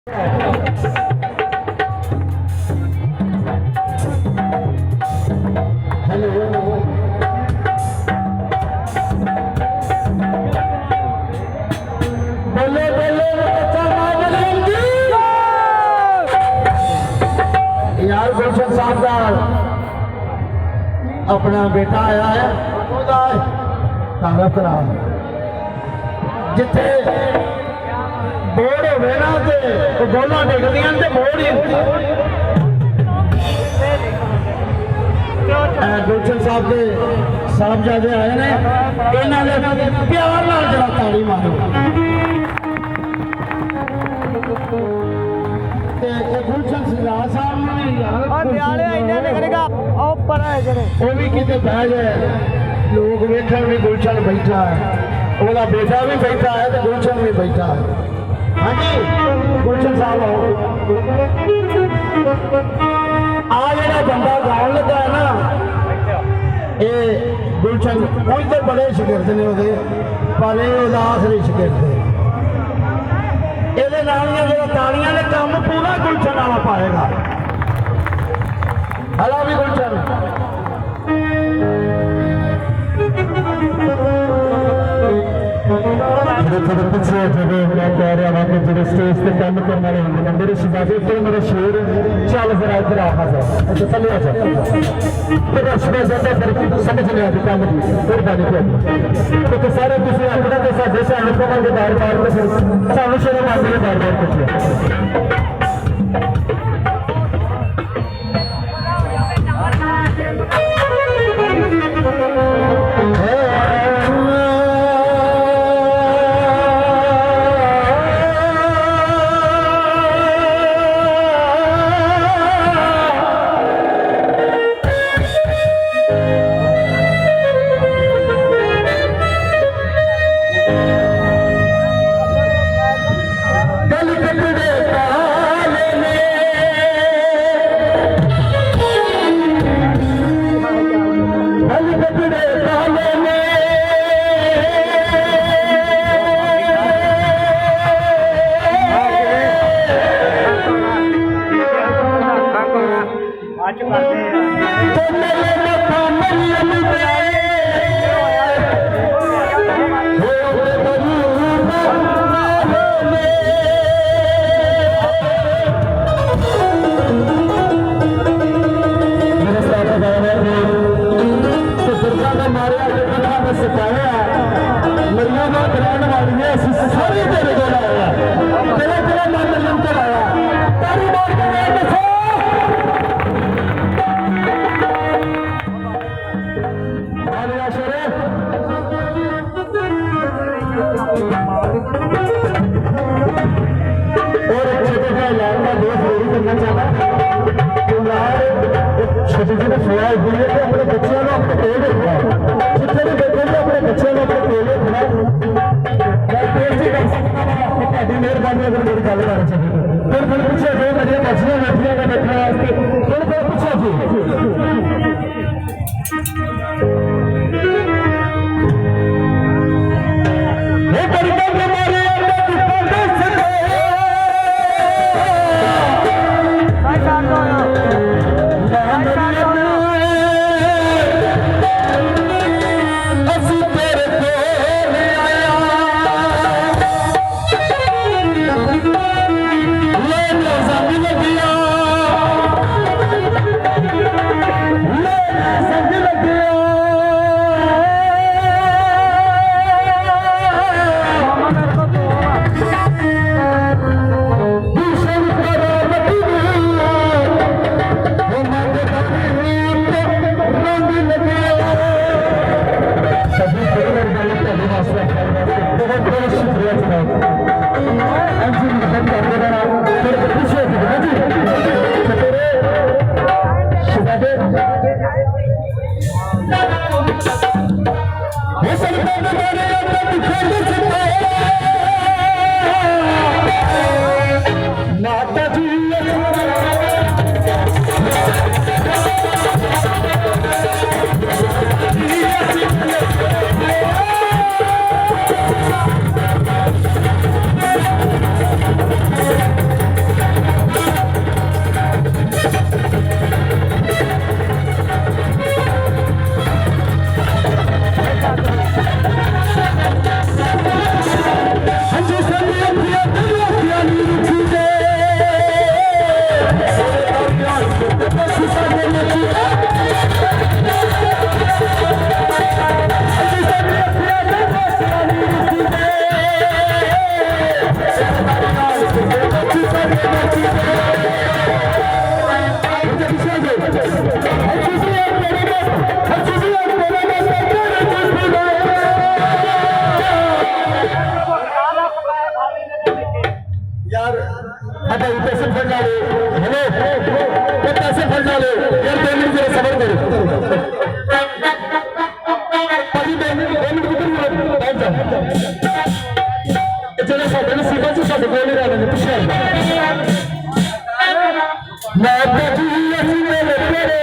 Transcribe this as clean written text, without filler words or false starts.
यार गुलशन साहब का अपना बेटा आया है तारा भरा जिथे बोर्ड होवे ना तो गोला डिगदियां ते मोड़ ही गुलशन साहब के साहबजादे आए ने इन्हां दे प्यार नाल जरा ताड़ी मारो गुलशन सिंगार साहब भी कितने बह गए लोग वेखण भी गुलशन बैठा है ਉਹਦਾ बेटा भी बैठा है तो गुलशन भी बैठा है। हाँ जी गुलशन साहब आओ आ जरा बंदा गाउन लगा है ना ये गुलशन उस तो बड़े शिगिरद ने वो पर ये आखिरी शिगिरद है ये तालियां ने काम पूरा गुलशन वाला पाएगा। हला भी गुलशन थोड़े पिछले मैं कह रहा हूँ कि जो स्टेज पे काम करने वाले होंगे मेरे शिवाजी फिर मेरे शेर चल जरा इधर आ जा अच्छा चले आ जा फिर उसमें जाता फिर समझ नहीं आती काम की फिर बानी पे तो सारे किसी अपना जैसा जैसा अनुपमा के बार बार में फिर सामने शेर मांगे बार बार कुछ आता पैसे फंड आले हॅलो ते पैसे फंड आले यार 2 मिनिट जरा सबर करू पाणी 2 मिनिट कुठून टाइम चला साधारण सीमाची शब्द बोलले राहिले पिशा नाताची अशी बोलले